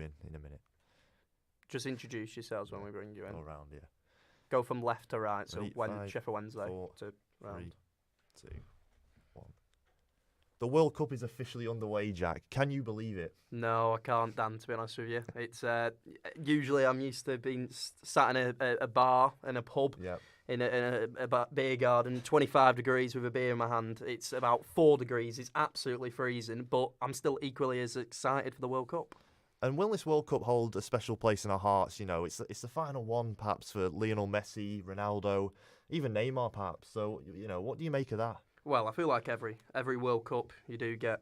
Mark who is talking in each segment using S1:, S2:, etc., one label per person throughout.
S1: you in a minute.
S2: Just introduce yourselves when we bring you in.
S1: All round, yeah.
S2: Go from left to right, so
S1: Ready?
S2: when
S1: 5,
S2: Sheffield Wednesday
S1: 4,
S2: to round.
S1: 3, 2, 1. The World Cup is officially underway, Jack. Can you believe it?
S2: No, I can't, Dan, to be honest with you. It's usually I'm used to being sat in a bar and a pub in a beer garden, 25 degrees with a beer in my hand. It's about 4 degrees. It's absolutely freezing, but I'm still equally as excited for the World Cup.
S1: And will this World Cup hold a special place in our hearts? You know, it's the final one, perhaps, for Lionel Messi, Ronaldo, even Neymar, perhaps. So, you know, what do you make of that?
S2: Well, I feel like every World Cup you do get,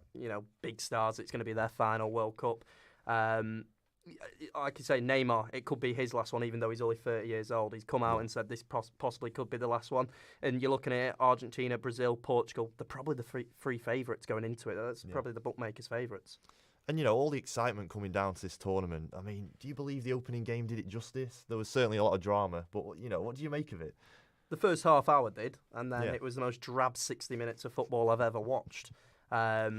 S2: big stars. It's going to be their final World Cup. I could say Neymar, it could be his last one, even though he's only 30 years old. He's come out and said this possibly could be the last one. And you're looking at it, Argentina, Brazil, Portugal, they're probably the three favourites going into it. That's probably the bookmakers' favourites.
S1: And, all the excitement coming down to this tournament, I mean, do you believe the opening game did it justice? There was certainly a lot of drama, but, what do you make of it?
S2: The first half hour did, and then it was the most drab 60 minutes of football I've ever watched. I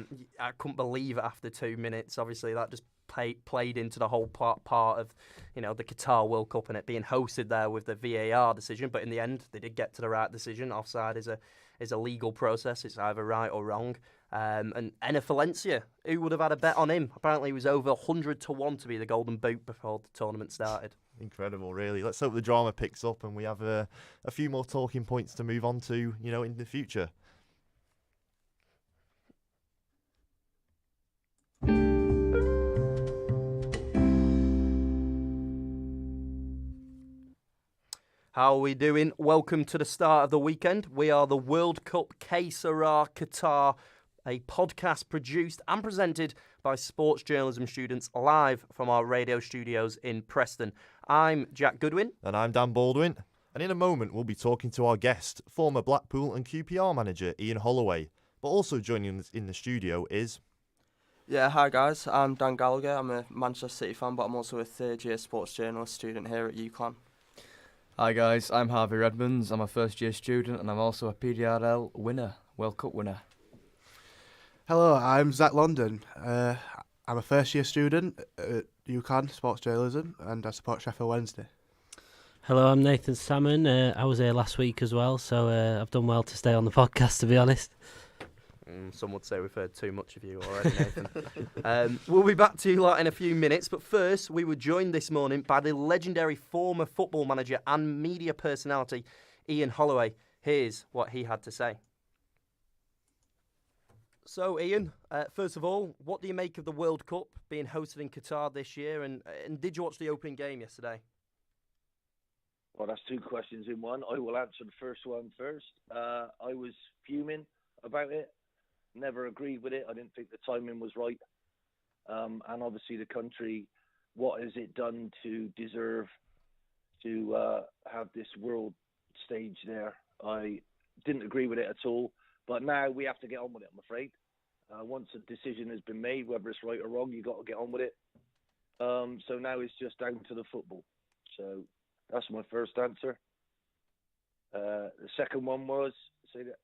S2: couldn't believe it after 2 minutes. Obviously, that just played into the whole part of, the Qatar World Cup and it being hosted there with the VAR decision. But in the end, they did get to the right decision. Offside is a legal process. It's either right or wrong. And Enner Valencia, who would have had a bet on him? Apparently, he was over 100 to 1 to be the Golden Boot before the tournament started.
S1: Incredible, really. Let's hope the drama picks up and we have a few more talking points to move on to, in the future.
S2: How are we doing? Welcome to the start of the weekend. We are the World Cup Que Sera Qatar, a podcast produced and presented by sports journalism students live from our radio studios in Preston. I'm Jack Goodwin.
S1: And I'm Dan Baldwin. And in a moment, we'll be talking to our guest, former Blackpool and QPR manager Ian Holloway. But also joining us in the studio is...
S3: Yeah, hi guys, I'm Dan Gallagher. I'm a Manchester City fan, but I'm also a third-year sports journalist student here at UCLan.
S4: Hi guys, I'm Harvey Redmonds. I'm a first-year student and I'm also a PDRL winner, World Cup winner.
S5: Hello, I'm Zach London. I'm a first-year student at UCLan Sports Journalism and I support Sheffield Wednesday.
S6: Hello, I'm Nathan Salmon. I was here last week as well, so I've done well to stay on the podcast, to be honest.
S2: Some would say we've heard too much of you already, Nathan. We'll be back to you lot in a few minutes, but first we were joined this morning by the legendary former football manager and media personality, Ian Holloway. Here's what he had to say. So, Ian, first of all, what do you make of the World Cup being hosted in Qatar this year, and did you watch the opening game yesterday?
S7: Well, that's two questions in one. I will answer the first one first. I was fuming about it. Never agreed with it. I didn't think the timing was right. And obviously the country, what has it done to deserve to have this world stage there? I didn't agree with it at all. But now we have to get on with it, I'm afraid. Once a decision has been made, whether it's right or wrong, you've got to get on with it. So now it's just down to the football. So that's my first answer. The second one was... Say that.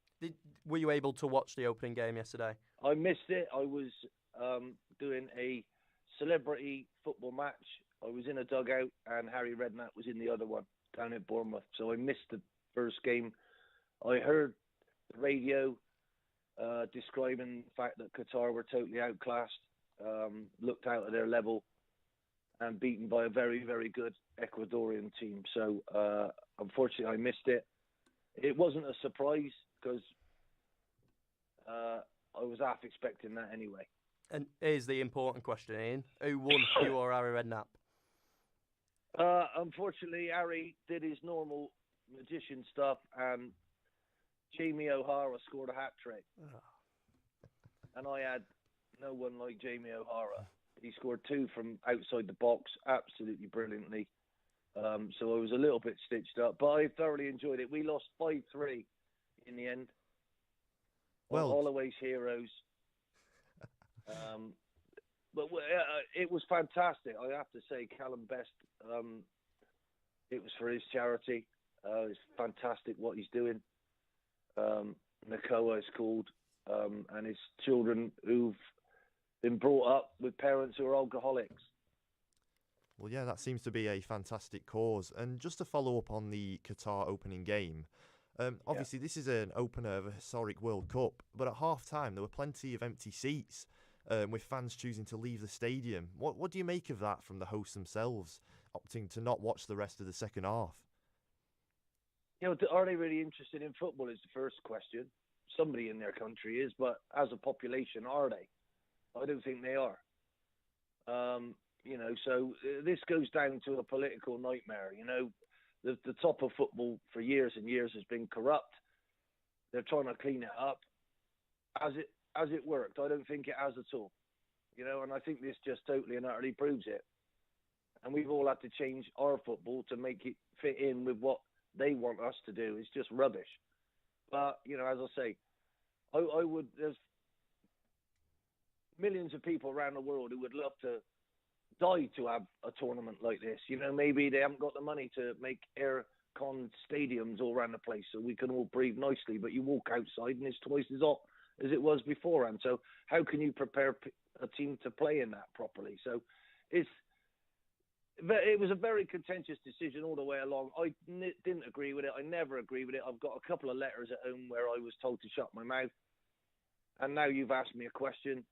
S2: Were you able to watch the opening game yesterday?
S7: I missed it. I was doing a celebrity football match. I was in a dugout and Harry Redknapp was in the other one down at Bournemouth. So I missed the first game. I heard the radio describing the fact that Qatar were totally outclassed, looked out of their level and beaten by a very, very good Ecuadorian team. So unfortunately I missed it. It wasn't a surprise because I was half expecting that anyway.
S2: And here's the important question, Ian. Who won, you or Harry Redknapp?
S7: Unfortunately, Harry did his normal magician stuff and Jamie O'Hara scored a hat-trick. Oh. And I had no one like Jamie O'Hara. He scored 2 from outside the box, absolutely brilliantly. So I was a little bit stitched up, but I thoroughly enjoyed it. We lost 5-3 in the end. Well, Holloway's heroes. But it was fantastic. I have to say, Callum Best, it was for his charity. It's fantastic what he's doing. Nakoa is called, and his children who've been brought up with parents who are alcoholics.
S1: Well, yeah, that seems to be a fantastic cause. And just to follow up on the Qatar opening game, obviously this is an opener of a historic World Cup, but at half-time there were plenty of empty seats, with fans choosing to leave the stadium. What do you make of that from the hosts themselves, opting to not watch the rest of the second half?
S7: Are they really interested in football is the first question. Somebody in their country is, but as a population, are they? I don't think they are. So this goes down to a political nightmare. The top of football for years and years has been corrupt. They're trying to clean it up. As it worked, I don't think it has at all. And I think this just totally and utterly proves it. And we've all had to change our football to make it fit in with what they want us to do. It's just rubbish. But, as I say, there's millions of people around the world who would love to die to have a tournament like this. Maybe they haven't got the money to make air-con stadiums all around the place so we can all breathe nicely, but you walk outside and it's twice as hot as it was beforehand. So how can you prepare a team to play in that properly? So it was a very contentious decision all the way along. I didn't agree with it. I never agree with it. I've got a couple of letters at home where I was told to shut my mouth. And now you've asked me a question,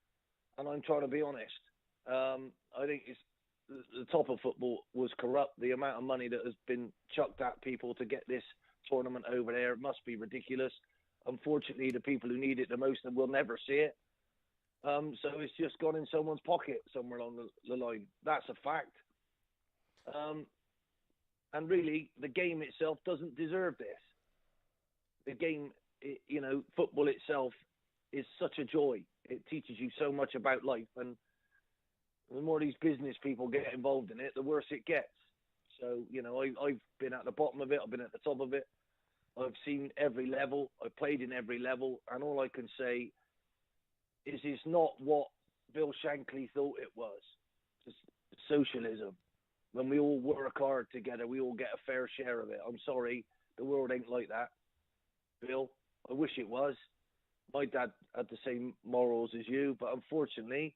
S7: and I'm trying to be honest. I think the top of football was corrupt. The amount of money that has been chucked at people to get this tournament over there must be ridiculous. Unfortunately, the people who need it the most will never see it. So it's just gone in someone's pocket somewhere along the line. That's a fact. And really, the game itself doesn't deserve this. The game, football itself is such a joy. It teaches you so much about life, and the more these business people get involved in it, the worse it gets. So, I've been at the bottom of it. I've been at the top of it. I've seen every level. I've played in every level. And all I can say is it's not what Bill Shankly thought it was. Just socialism. When we all work hard together, we all get a fair share of it. I'm sorry, the world ain't like that, Bill. I wish it was. My dad had the same morals as you, but unfortunately,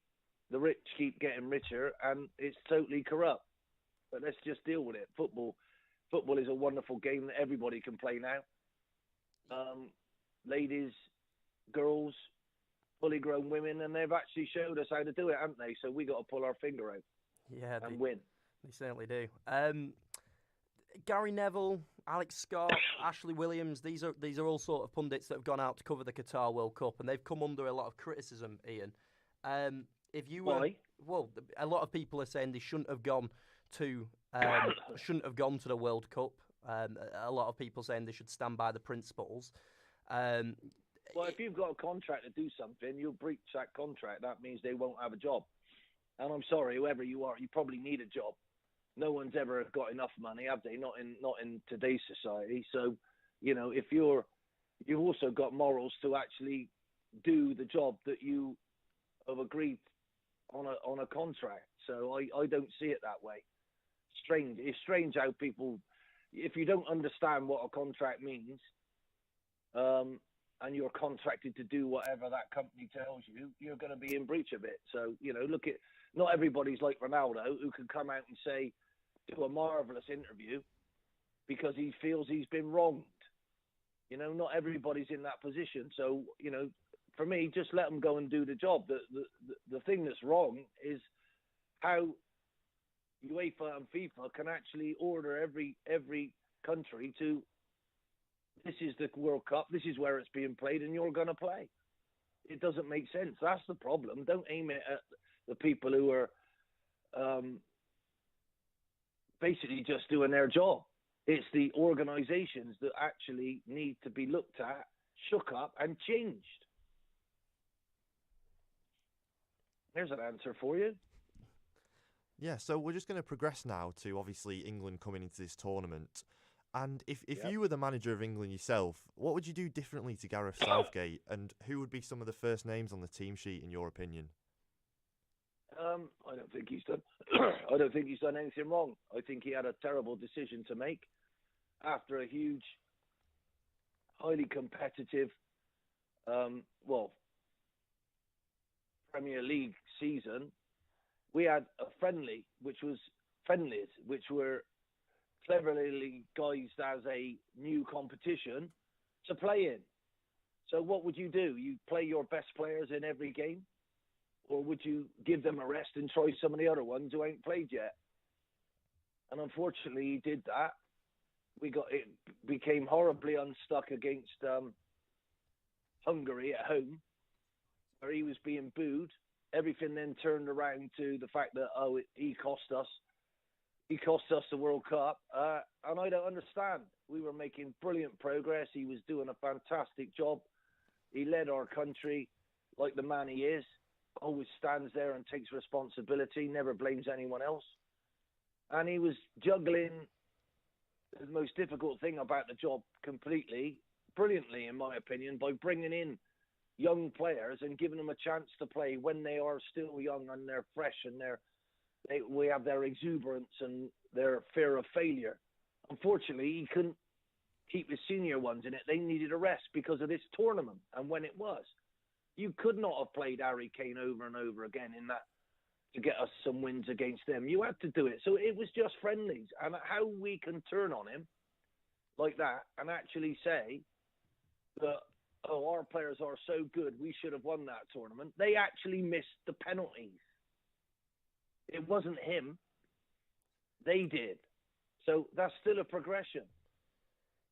S7: the rich keep getting richer, and it's totally corrupt. But let's just deal with it. Football is a wonderful game that everybody can play now. Ladies, girls, fully grown women, and they've actually showed us how to do it, haven't they? So we got to pull our finger out and win.
S2: They certainly do. Gary Neville, Alex Scott, Ashley Williams, these are all sort of pundits that have gone out to cover the Qatar World Cup, and they've come under a lot of criticism, Ian.
S7: Why?
S2: Well, a lot of people are saying they shouldn't have gone to the World Cup. A lot of people saying they should stand by the principles.
S7: Well, if you've got a contract to do something, you'll breach that contract. That means they won't have a job. And I'm sorry, whoever you are, you probably need a job. No one's ever got enough money, have they? Not in today's society. So, if you've also got morals to actually do the job that you have agreed on a contract. So I don't see it that way. It's strange how people, if you don't understand what a contract means, and you're contracted to do whatever that company tells you, you're going to be in breach of it. So, not everybody's like Ronaldo, who can come out and do a marvellous interview because he feels he's been wronged. Not everybody's in that position. So, for me, just let them go and do the job. The thing that's wrong is how UEFA and FIFA can actually order every country to, this is the World Cup, this is where it's being played, and you're going to play. It doesn't make sense. That's the problem. Don't aim it at the people who are basically just doing their job. It's the organisations that actually need to be looked at, shook up, and changed. There's an answer for you.
S1: Yeah, so we're just going to progress now to obviously England coming into this tournament. And if you were the manager of England yourself, what would you do differently to Gareth Southgate? And who would be some of the first names on the team sheet, in your opinion?
S7: I don't think he's done. I don't think he's done anything wrong. I think he had a terrible decision to make after a huge, highly competitive, Premier League season. We had a friendly, which was friendlies, which were cleverly guised as a new competition to play in. So what would you do? You play your best players in every game? Or would you give them a rest and try some of the other ones who ain't played yet? And unfortunately, he did that. It became horribly unstuck against Hungary at home, where he was being booed. Everything then turned around to the fact that, he cost us. He cost us the World Cup. And I don't understand. We were making brilliant progress. He was doing a fantastic job. He led our country like the man he is. Always stands there and takes responsibility, never blames anyone else. And he was juggling the most difficult thing about the job brilliantly, in my opinion, by bringing in young players and giving them a chance to play when they are still young and they're fresh and we have their exuberance and their fear of failure. Unfortunately, he couldn't keep his senior ones in it. They needed a rest because of this tournament and when it was. You could not have played Harry Kane over and over again in that to get us some wins against them. You had to do it. So it was just friendlies. And how we can turn on him like that and actually say that, our players are so good, we should have won that tournament. They actually missed the penalties. It wasn't him. They did. So that's still a progression.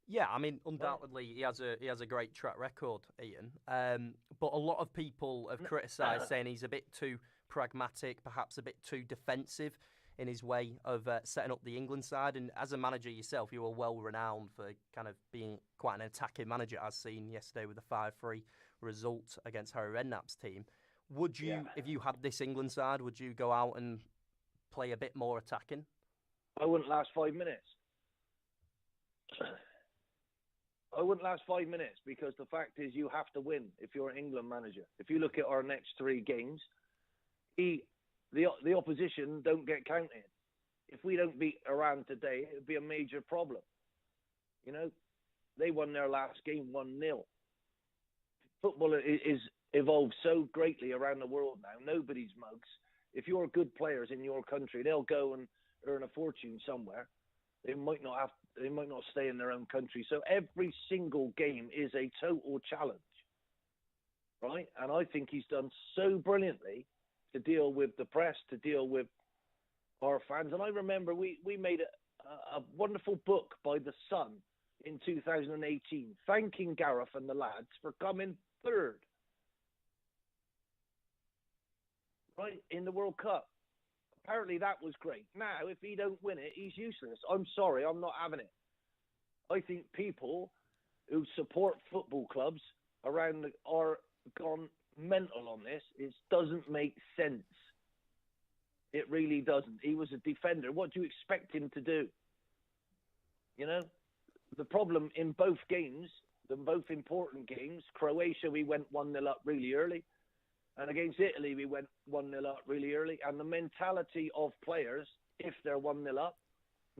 S2: Yeah, I mean, undoubtedly he has a great track record, Ian. But a lot of people have criticised, saying he's a bit too pragmatic, perhaps a bit too defensive in his way of setting up the England side. And as a manager yourself, you were well renowned for kind of being quite an attacking manager, as seen yesterday with the 5-3 result against Harry Redknapp's team. Would you, if you had this England side, would you go out and play a bit more attacking?
S7: I wouldn't last 5 minutes. I wouldn't last 5 minutes because the fact is you have to win if you're an England manager. If you look at our next 3 games, the opposition don't get counted. If we don't beat Iran today, it would be a major problem. You know, they won their last game 1-0. Football is evolved so greatly around the world now. Nobody's mugs. If you're good players in your country, they'll go and earn a fortune somewhere. They might not stay in their own country. So every single game is a total challenge, right? And I think he's done so brilliantly to deal with the press, to deal with our fans. And I remember we made a wonderful book by The Sun in 2018, thanking Gareth and the lads for coming third, right, in the World Cup. Apparently that was great. Now, if he don't win it, he's useless. I'm sorry, I'm not having it. I think people who support football clubs around are gone mental on this. It doesn't make sense. It really doesn't. He was a defender. What do you expect him to do? You know, the problem in both games, the both important games, Croatia, we went 1-0 up really early. And against Italy, we went 1-0 up really early. And the mentality of players, if they're 1-0 up,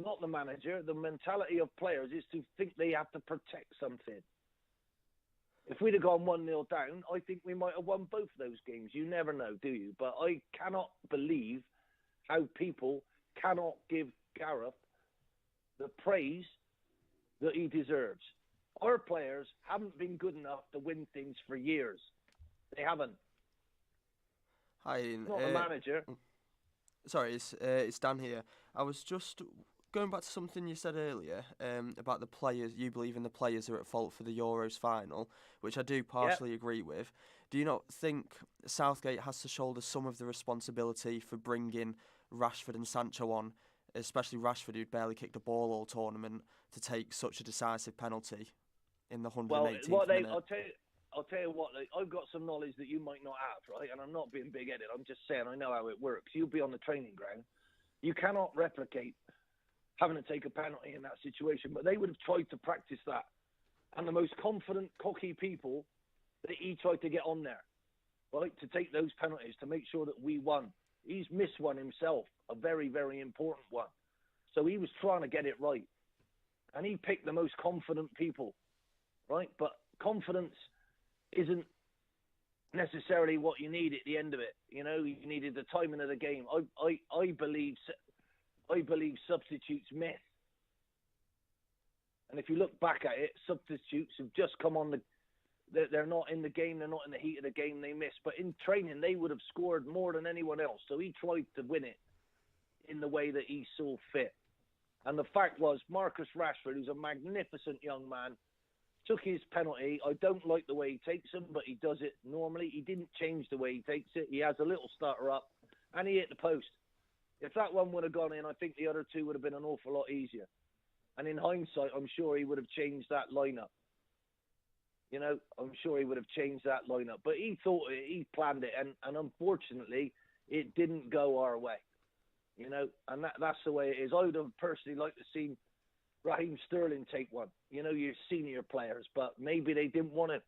S7: not the manager, the mentality of players is to think they have to protect something. If we'd have gone 1-0 down, I think we might have won both those games. You never know, do you? But I cannot believe how people cannot give Gareth the praise that he deserves. Our players haven't been good enough to win things for years. They haven't.
S3: Hi, Ian.
S7: Not the manager.
S3: Sorry, it's Dan here. I was just going back to something you said earlier about the players. You believe in the players are at fault for the Euros final, which I do partially agree with. Do you not think Southgate has to shoulder some of the responsibility for bringing Rashford and Sancho on, especially Rashford, who'd barely kicked a ball all tournament, to take such a decisive penalty in the 118th minute?
S7: I'll tell you what, like, I've got some knowledge that you might not have, right? And I'm not being big-headed. I'm just saying I know how it works. You'll be on the training ground. You cannot replicate having to take a penalty in that situation, but they would have tried to practice that. And the most confident, cocky people, he tried to get on there, right, to take those penalties, to make sure that we won. He's missed one himself, a very, very important one. So he was trying to get it right. And he picked the most confident people, right? But confidence isn't necessarily what you need at the end of it. You know, you needed the timing of the game. I believe I believe substitutes miss. And if you look back at it, substitutes have just come on they're not in the game, they're not in the heat of the game, they miss. But in training, they would have scored more than anyone else. So he tried to win it in the way that he saw fit. And the fact was, Marcus Rashford, who's a magnificent young man, took his penalty. I don't like the way he takes them, but he does it normally. He didn't change the way he takes it. He has a little stutter up, and he hit the post. If that one would have gone in, I think the other two would have been an awful lot easier. And in hindsight, I'm sure he would have changed that lineup. You know, I'm sure he would have changed that lineup. But he thought it, he planned it, and unfortunately, it didn't go our way. You know, and that's the way it is. I would have personally liked to see Raheem Sterling take one. You know, your senior players, but maybe they didn't want it.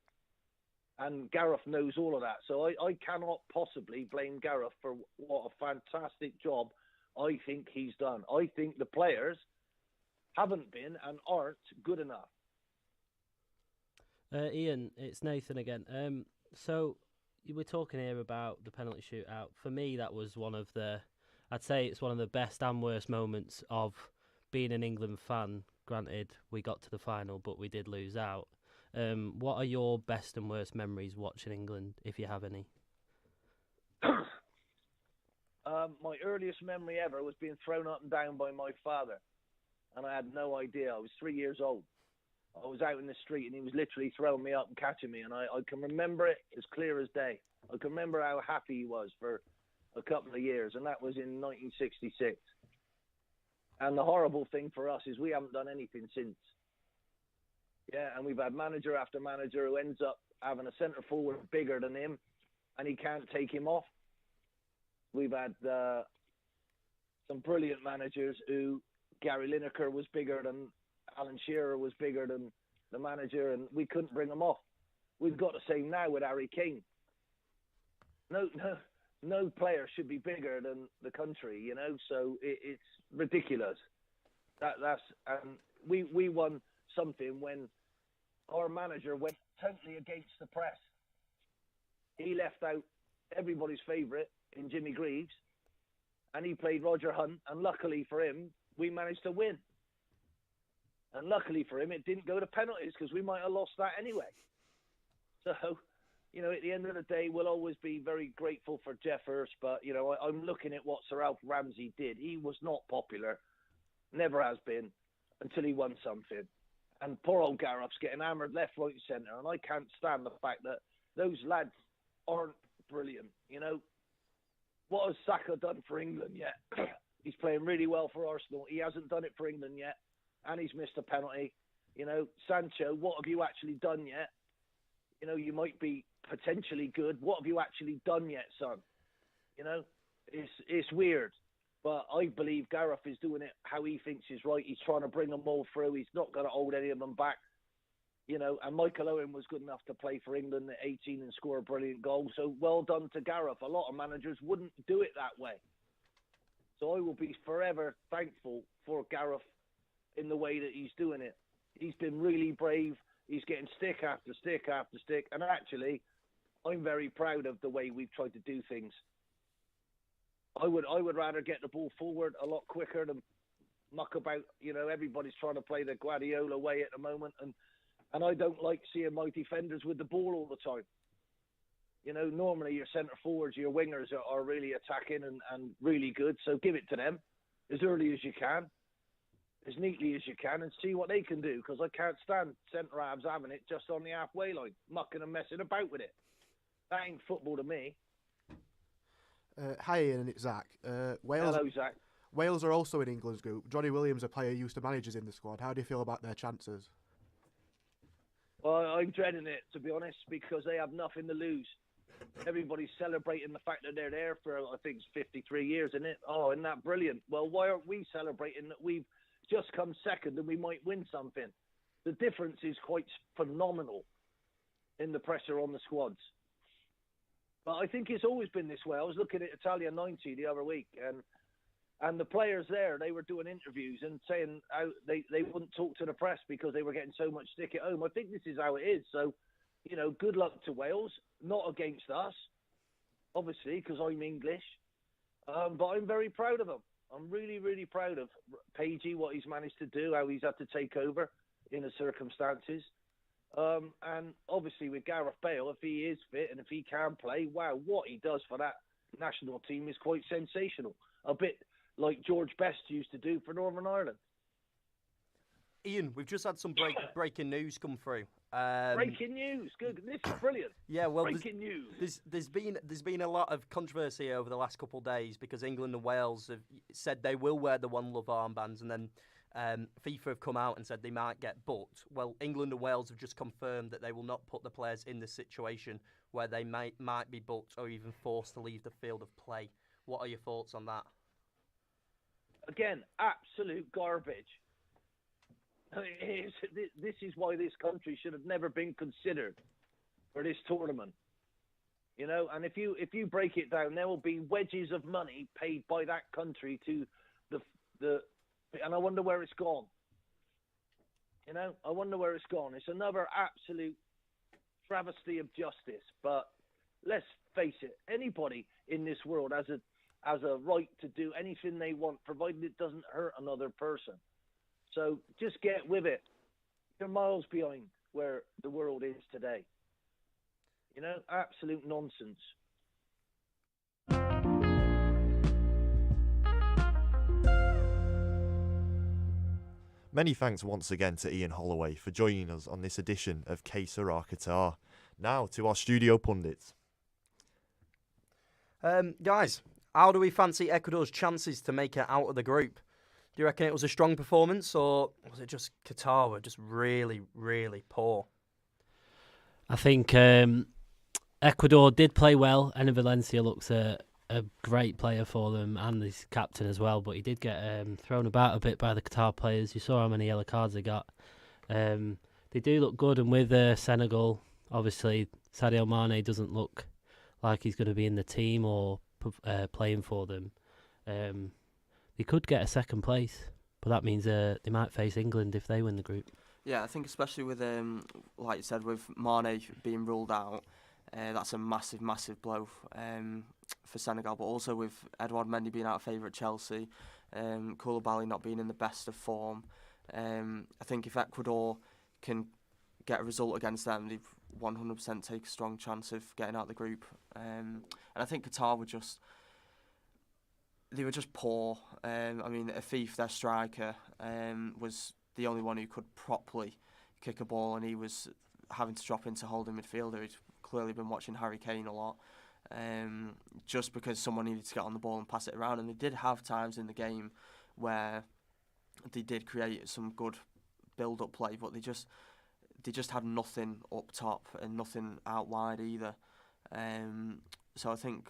S7: And Gareth knows all of that. So I cannot possibly blame Gareth for what a fantastic job I think he's done. I think the players haven't been and aren't good enough.
S6: Ian, it's Nathan again. So we're talking here about the penalty shootout. For me, that was I'd say it's one of the best and worst moments of being an England fan. Granted, we got to the final, but we did lose out. What are your best and worst memories watching England, if you have any?
S7: My earliest memory ever was being thrown up and down by my father. And I had no idea. I was 3 years old. I was out in the street and he was literally throwing me up and catching me. And I can remember it as clear as day. I can remember how happy he was for a couple of years. And that was in 1966. And the horrible thing for us is we haven't done anything since. Yeah, and we've had manager after manager who ends up having a centre forward bigger than him, and he can't take him off. We've had some brilliant managers who Gary Lineker was bigger than Alan Shearer was bigger than the manager, and we couldn't bring them off. We've got the same now with Harry Kane. No player should be bigger than the country, you know. So it's ridiculous. And we won something when our manager went totally against the press. He left out everybody's favourite in Jimmy Greaves, and he played Roger Hunt. And luckily for him, we managed to win. And luckily for him, it didn't go to penalties because we might have lost that anyway. So, you know, at the end of the day, we'll always be very grateful for Jeff Hurst. But, you know, I'm looking at what Sir Alf Ramsey did. He was not popular, never has been, until he won something. And poor old Gareth's getting hammered left, right and centre. And I can't stand the fact that those lads aren't brilliant, you know. What has Saka done for England yet? He's playing really well for Arsenal. He hasn't done it for England yet. And he's missed a penalty. You know, Sancho, what have you actually done yet? You know, you might be potentially good. What have you actually done yet, son? You know, it's weird. But I believe Gareth is doing it how he thinks is right. He's trying to bring them all through. He's not going to hold any of them back. You know, and Michael Owen was good enough to play for England at 18 and score a brilliant goal. So well done to Gareth. A lot of managers wouldn't do it that way. So I will be forever thankful for Gareth in the way that he's doing it. He's been really brave. He's getting stick after stick after stick. And actually, I'm very proud of the way we've tried to do things. I would rather get the ball forward a lot quicker than muck about. You know, everybody's trying to play the Guardiola way at the moment. And I don't like seeing my defenders with the ball all the time. You know, normally your centre forwards, your wingers are really attacking and really good. So give it to them as early as you can, as neatly as you can, and see what they can do. Because I can't stand centre halves having it just on the halfway line, mucking and messing about with it. That ain't football to me.
S5: Hi Ian, it's Zach. Wales.
S7: Hello, Zach.
S5: Wales are also in England's group. Johnny Williams, a player used to manage us in the squad. How do you feel about their chances?
S7: Well, I'm dreading it, to be honest, because they have nothing to lose. Everybody's celebrating the fact that they're there for, I think, it's 53 years, isn't it? Oh, isn't that brilliant? Well, why aren't we celebrating that we've just come second and we might win something? The difference is quite phenomenal in the pressure on the squads. But I think it's always been this way. I was looking at Italia 90 the other week, and the players there, they were doing interviews and saying how they wouldn't talk to the press because they were getting so much stick at home. I think this is how it is. So, you know, good luck to Wales. Not against us, obviously, because I'm English. But I'm very proud of them. I'm really, really proud of Pagey, what he's managed to do, how he's had to take over in the circumstances. And obviously with Gareth Bale, if he is fit and if he can play, wow, what he does for that national team is quite sensational. A bit like George Best used to do for Northern Ireland.
S2: Ian, we've just had some breaking news come through.
S7: Breaking news, good. This is brilliant.
S2: Yeah, well,
S7: breaking news.
S2: There's been a lot of controversy over the last couple of days because England and Wales have said they will wear the One Love armbands, and then FIFA have come out and said they might get booked. Well, England and Wales have just confirmed that they will not put the players in the situation where they might be booked or even forced to leave the field of play. What are your thoughts on that?
S7: Again, absolute garbage. This is why this country should have never been considered for this tournament. You know, and if you break it down, there will be wedges of money paid by that country to the and I wonder where it's gone. You know, I wonder where it's gone. It's another absolute travesty of justice. But let's face it, anybody in this world has a right to do anything they want, provided it doesn't hurt another person. So just get with it. You're miles behind where the world is today. You know, absolute nonsense.
S1: Many thanks once again to Ian Holloway for joining us on this edition of Que Sera Qatar. Now to our studio pundits.
S2: Guys, how do we fancy Ecuador's chances to make it out of the group? Do you reckon it was a strong performance, or was it just Qatar were just really, really poor?
S6: I think Ecuador did play well, and Valencia looks a great player for them, and his captain as well, but he did get thrown about a bit by the Qatar players. You saw how many yellow cards they got. They do look good, and with Senegal, obviously Sadio Mane doesn't look like he's going to be in the team or playing for them. They could get a second place, but that means they might face England if they win the group.
S3: Yeah, I think especially with, like you said, with Mane being ruled out, that's a massive, massive blow for Senegal. But also with Edouard Mendy being out of favour at Chelsea, Koulibaly not being in the best of form, I think if Ecuador can get a result against them, they've 100% take a strong chance of getting out of the group. And I think Qatar were just poor. I mean, Afif, their striker, was the only one who could properly kick a ball, and he was having to drop into holding midfielder. He'd clearly been watching Harry Kane a lot, just because someone needed to get on the ball and pass it around. And they did have times in the game where they did create some good build-up play, but they just had nothing up top and nothing out wide either. So I think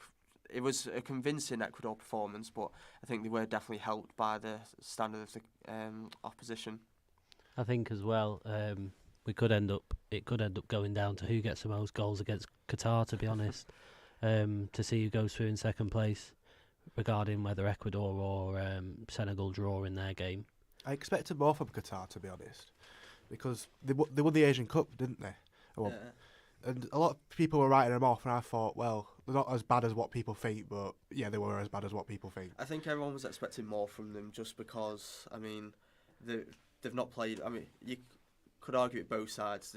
S3: it was a convincing Ecuador performance, but I think they were definitely helped by the standard of the opposition.
S6: I think as well, it could end up going down to who gets the most goals against Qatar, to be honest, to see who goes through in second place, regarding whether Ecuador or Senegal draw in their game.
S5: I expected more from Qatar, to be honest, because they won the Asian Cup, didn't they? Well, yeah. And a lot of people were writing them off, and I thought, well, they're not as bad as what people think, but yeah, they were as bad as what people think.
S3: I think everyone was expecting more from them just because, I mean, they've not played. I mean, you could argue it both sides.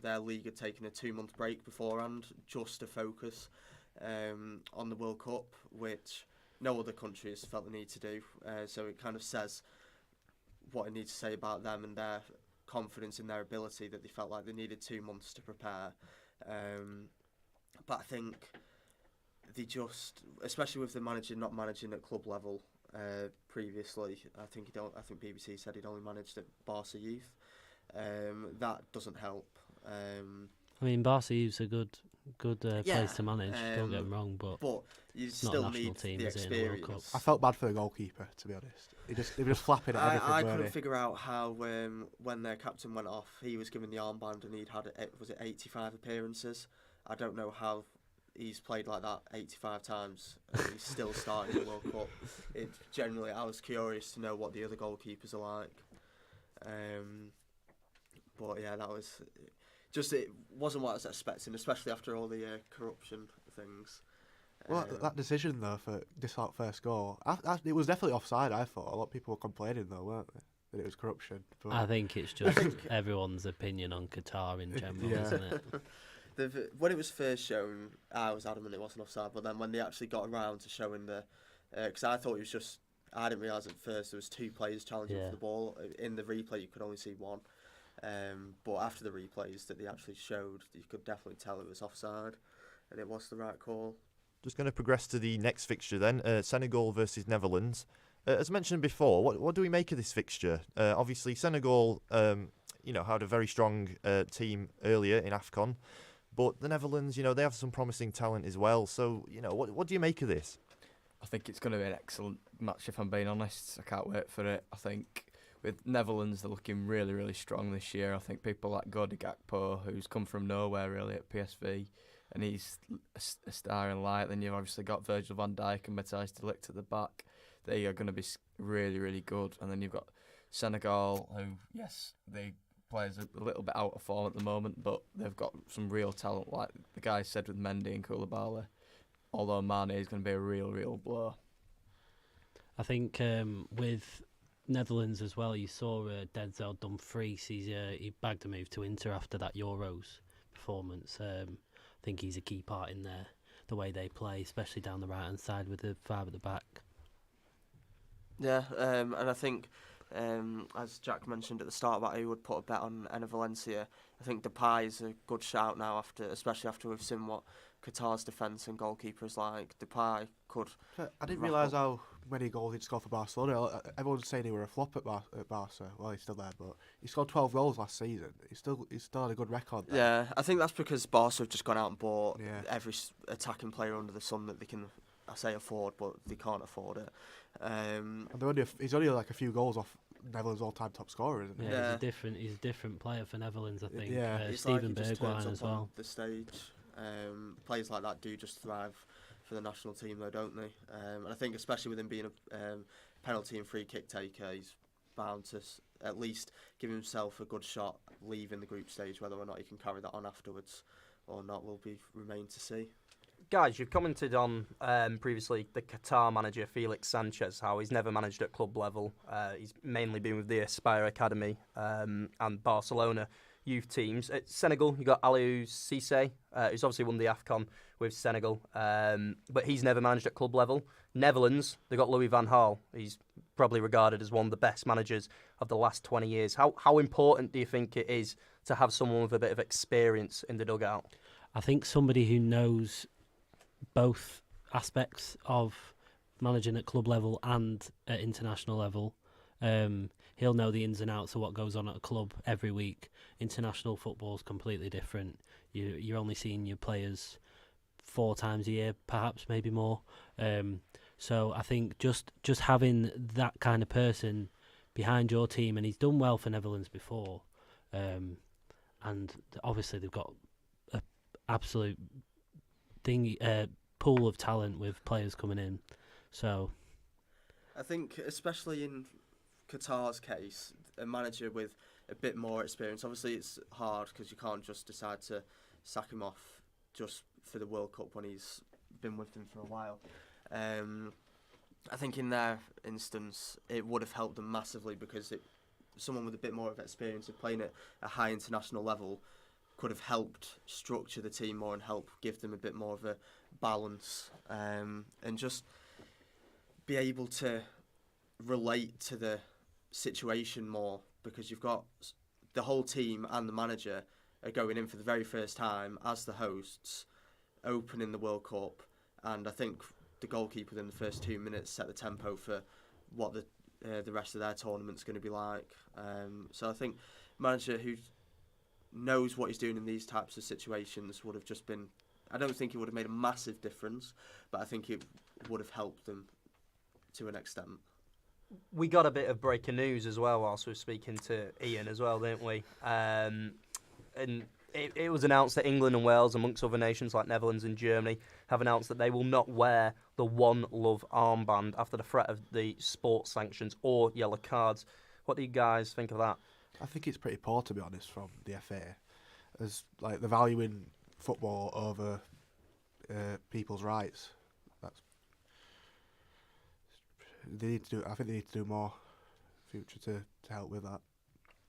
S3: Their league had taken a 2-month break beforehand just to focus on the World Cup, which no other countries felt the need to do. So it kind of says what it needs to say about them and their confidence in their ability, that they felt like they needed 2 months to prepare. But I think they just, especially with the manager not managing at club level previously, I think BBC said he'd only managed at Barca Youth. That doesn't help.
S6: I mean, Barca Youth's a good place to manage. Don't get me wrong, but
S3: you
S6: it's
S3: still
S6: not a national
S3: need
S6: team,
S3: the
S6: is it, in the World Cup?
S3: experience.
S5: I felt bad for the goalkeeper, to be honest. He was flapping at everything.
S3: I couldn't figure out how when their captain went off, he was given the armband and he'd had 85 appearances. I don't know how he's played like that 85 times and he's still starting the World Cup. I was curious to know what the other goalkeepers are like. But yeah, that was just, it wasn't what I was expecting, especially after all the corruption things.
S5: Well, that decision though for this first goal, it was definitely offside. I thought a lot of people were complaining though, weren't they, that it was corruption? But
S6: I think it's just everyone's opinion on Qatar in general, isn't it?
S3: When it was first shown, I was adamant it wasn't offside, but then when they actually got around to showing because I thought it was just, I didn't realise at first there was 2 players challenging for the ball. In the replay, you could only see one. But after the replays that they actually showed, you could definitely tell it was offside, and it was the right call.
S1: Just going to progress to the next fixture then, Senegal versus Netherlands. As mentioned before, what do we make of this fixture? Obviously, Senegal, had a very strong team earlier in AFCON, but the Netherlands, they have some promising talent as well. So, what do you make of this?
S4: I think it's going to be an excellent match, if I'm being honest. I can't wait for it. I think with Netherlands, they're looking really, really strong this year. I think people like Godi Gakpo, who's come from nowhere really at PSV, and he's a star in light. Then you've obviously got Virgil van Dijk and Matthijs de Ligt at the back. They are going to be really, really good. And then you've got Senegal, who, yes, they players a little bit out of form at the moment, but they've got some real talent, like the guy said with Mendy and Koulibaly. Although Mane is going to be a real blow.
S6: I think with Netherlands as well, you saw Denzel Dumfries. He bagged a move to Inter after that Euros performance. I think he's a key part in there, the way they play, especially down the right-hand side with the 5 at the back.
S3: Yeah, and I think, as Jack mentioned at the start about he would put a bet on Enner Valencia, I think Depay is a good shout now, especially after we've seen what Qatar's defence and goalkeeper is like. Depay could...
S5: I didn't realise how many goals he'd scored for Barcelona. Everyone's saying he were a flop at Barca. Well, he's still there, but he scored 12 goals last season. He's still had a good record there.
S3: Yeah, I think that's because Barca have just gone out and bought every attacking player under the sun that they can, I say afford, but they can't afford it.
S5: And he's only like a few goals off Netherlands' all-time top scorer, isn't he?
S6: Yeah, he's a different player for Netherlands, I think.
S5: Yeah,
S6: Steven Bergwijn as well.
S3: The stage, players like that do just thrive for the national team, though, don't they? And I think especially with him being a penalty and free kick taker, he's bound to at least give himself a good shot leaving the group stage. Whether or not he can carry that on afterwards or not will remain to see.
S2: Guys, you've commented on previously the Qatar manager, Felix Sanchez, how he's never managed at club level. He's mainly been with the Aspire Academy and Barcelona youth teams. At Senegal, you've got Aliou Cissé, who's obviously won the AFCON with Senegal, but he's never managed at club level. Netherlands, they've got Louis van Gaal. He's probably regarded as one of the best managers of the last 20 years. How important do you think it is to have someone with a bit of experience in the dugout?
S6: I think somebody who knows both aspects of managing at club level and at international level. He'll know the ins and outs of what goes on at a club every week. International football is completely different. You're only seeing your players 4 times a year, perhaps, maybe more. So I think just having that kind of person behind your team, and he's done well for Netherlands before, and obviously they've got an absolute pool of talent with players coming in. So
S3: I think especially in Qatar's case, a manager with a bit more experience, obviously it's hard because you can't just decide to sack him off just for the World Cup when he's been with them for a while. I think in their instance it would have helped them massively because someone with a bit more of experience of playing at a high international level could have helped structure the team more and help give them a bit more of a balance, and just be able to relate to the situation more, because you've got the whole team and the manager are going in for the very first time as the hosts, opening the World Cup, and I think the goalkeeper within the first 2 minutes set the tempo for what the rest of their tournament's going to be like. So I think manager who knows what he's doing in these types of situations would have just been... I don't think it would have made a massive difference, but I think it would have helped them to an extent.
S2: We got a bit of breaking news as well whilst we were speaking to Ian as well, didn't we? And it was announced that England and Wales, amongst other nations like Netherlands and Germany, have announced that they will not wear the One Love armband after the threat of the sports sanctions or yellow cards. What do you guys think of that?
S5: I think it's pretty poor, to be honest, from the FA, as like the value in football over people's rights. I think they need to do more future to help with that.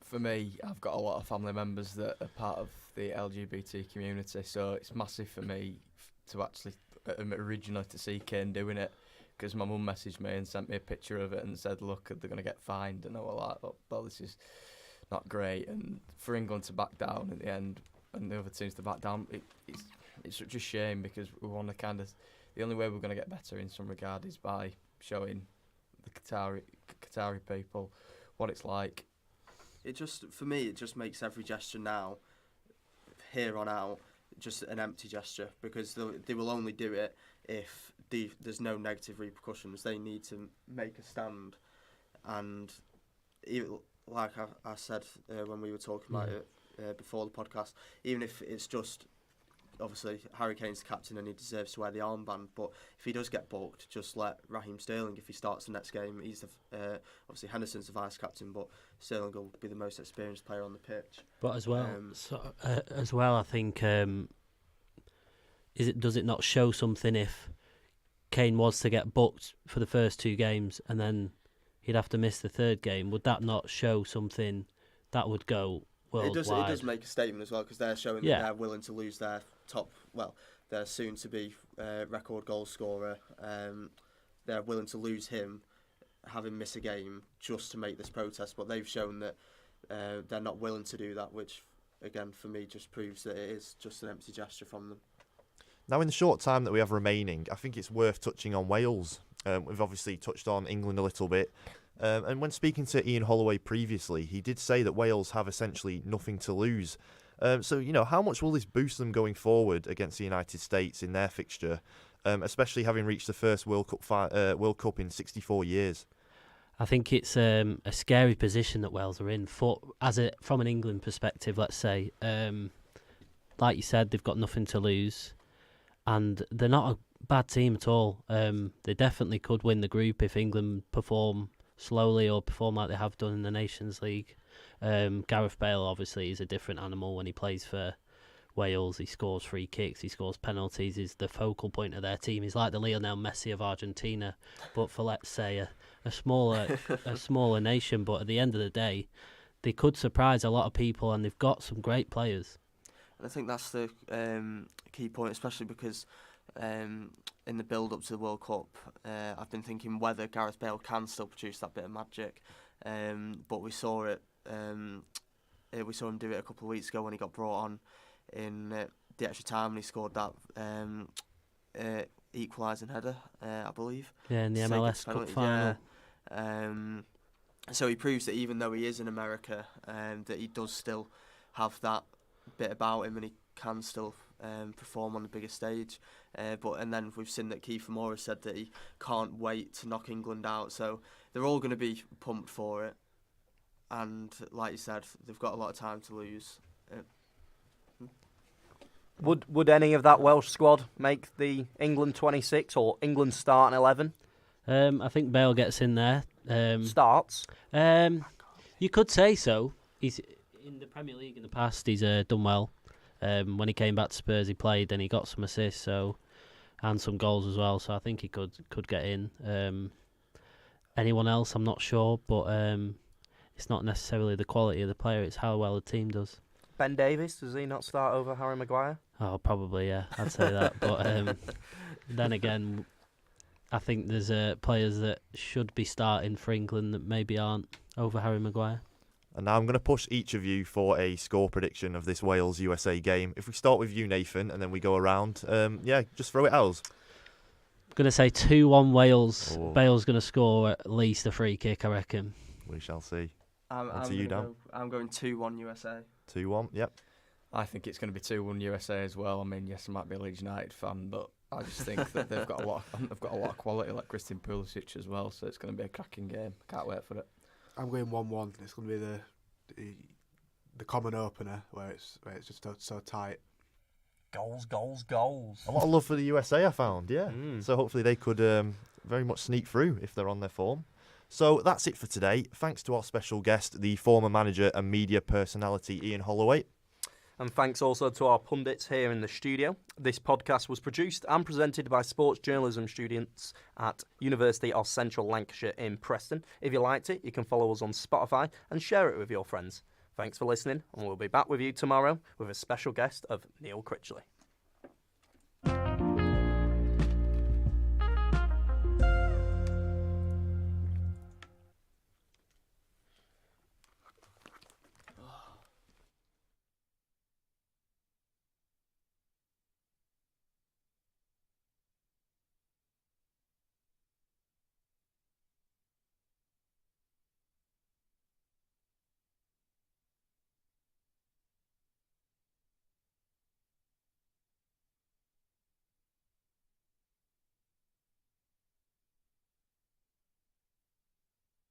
S4: For me, I've got a lot of family members that are part of the LGBT community, so it's massive for me to actually originally to see Kane doing it, because my mum messaged me and sent me a picture of it and said, look, they're going to get fined, and I was like, well, this is not great. And for England to back down at the end and the other teams to back down, it's such a shame, because we want to kind of, the only way we're going to get better in some regard is by showing the Qatari people what it's like.
S3: It just, for me, it just makes every gesture now, here on out, just an empty gesture, because they will only do it if there's no negative repercussions. They need to make a stand, and like I said when we were talking about it before the podcast, even if it's just, obviously Harry Kane's the captain and he deserves to wear the armband, but if he does get booked, just let Raheem Sterling, if he starts the next game, he's obviously Henderson's the vice captain, but Sterling will be the most experienced player on the pitch.
S6: But as well, I think does it not show something if Kane was to get booked for the first 2 games and then he'd have to miss the 3rd game? Would that not show something that would go worldwide?
S3: It does make a statement as well, because they're showing that they're willing to lose their their soon-to-be record goal scorer. They're willing to lose him, having missed a game, just to make this protest. But they've shown that they're not willing to do that, which, again, for me, just proves that it is just an empty gesture from them.
S1: Now, in the short time that we have remaining, I think it's worth touching on Wales. We've obviously touched on England a little bit. And when speaking to Ian Holloway previously, he did say that Wales have essentially nothing to lose. So, how much will this boost them going forward against the United States in their fixture, especially having reached the first World Cup in 64 years?
S6: I think it's a scary position that Wales are in. From an England perspective, let's say, like you said, they've got nothing to lose, and they're not a bad team at all. They definitely could win the group if England perform slowly or perform like they have done in the Nations League. Gareth Bale obviously is a different animal when he plays for Wales. He scores free kicks, he scores penalties, he's the focal point of their team. He's like the Lionel Messi of Argentina, but for, let's say, a smaller nation. But at the end of the day, they could surprise a lot of people, and they've got some great players.
S3: And I think that's the key point, especially because in the build-up to the World Cup, I've been thinking whether Gareth Bale can still produce that bit of magic. But we saw it. We saw him do it a couple of weeks ago when he got brought on in the extra time, and he scored that equalising header, I believe.
S6: Yeah, in the MLS Cup final.
S3: Yeah. So he proves that even though he is in America, that he does still have that bit about him, and he can still perform on the biggest stage. And then we've seen that Kiefer Moore has said that he can't wait to knock England out. So they're all going to be pumped for it. And like you said, they've got a lot of time to lose.
S2: Would any of that Welsh squad make the England 26 or England starting 11?
S6: I think Bale gets in there.
S2: Starts?
S6: You could say so. He's in the Premier League in the past. He's done well. When he came back to Spurs, he played and he got some assists, and some goals as well. So I think he could get in. Anyone else, I'm not sure, but it's not necessarily the quality of the player; it's how well the team does.
S2: Ben Davies, does he not start over Harry Maguire?
S6: Oh, probably, yeah. I'd say that. But then again, I think there's players that should be starting for England that maybe aren't over Harry Maguire.
S1: And now I'm going to push each of you for a score prediction of this Wales-USA game. If we start with you, Nathan, and then we go around, just throw it at us.
S6: I'm going to say 2-1 Wales. Oh. Bale's going to score at least a free kick, I reckon.
S1: We shall see.
S3: I'm going 2-1 USA.
S1: 2-1, yep.
S4: I think it's going to be 2-1 USA as well. I mean, yes, I might be a Leeds United fan, but I just think that they've got a lot of quality, like Christian Pulisic as well. So it's going to be a cracking game. Can't wait for it.
S5: I'm going 1-1. It's going to be the common opener where it's just so tight.
S2: Goals.
S1: A lot of love for the USA, I found, yeah. So hopefully they could very much sneak through if they're on their form. So that's it for today. Thanks to our special guest, the former manager and media personality Ian Holloway.
S2: And thanks also to our pundits here in the studio. This podcast was produced and presented by sports journalism students at University of Central Lancashire in Preston. If you liked it, you can follow us on Spotify and share it with your friends. Thanks for listening, and we'll be back with you tomorrow with a special guest of Neil Critchley.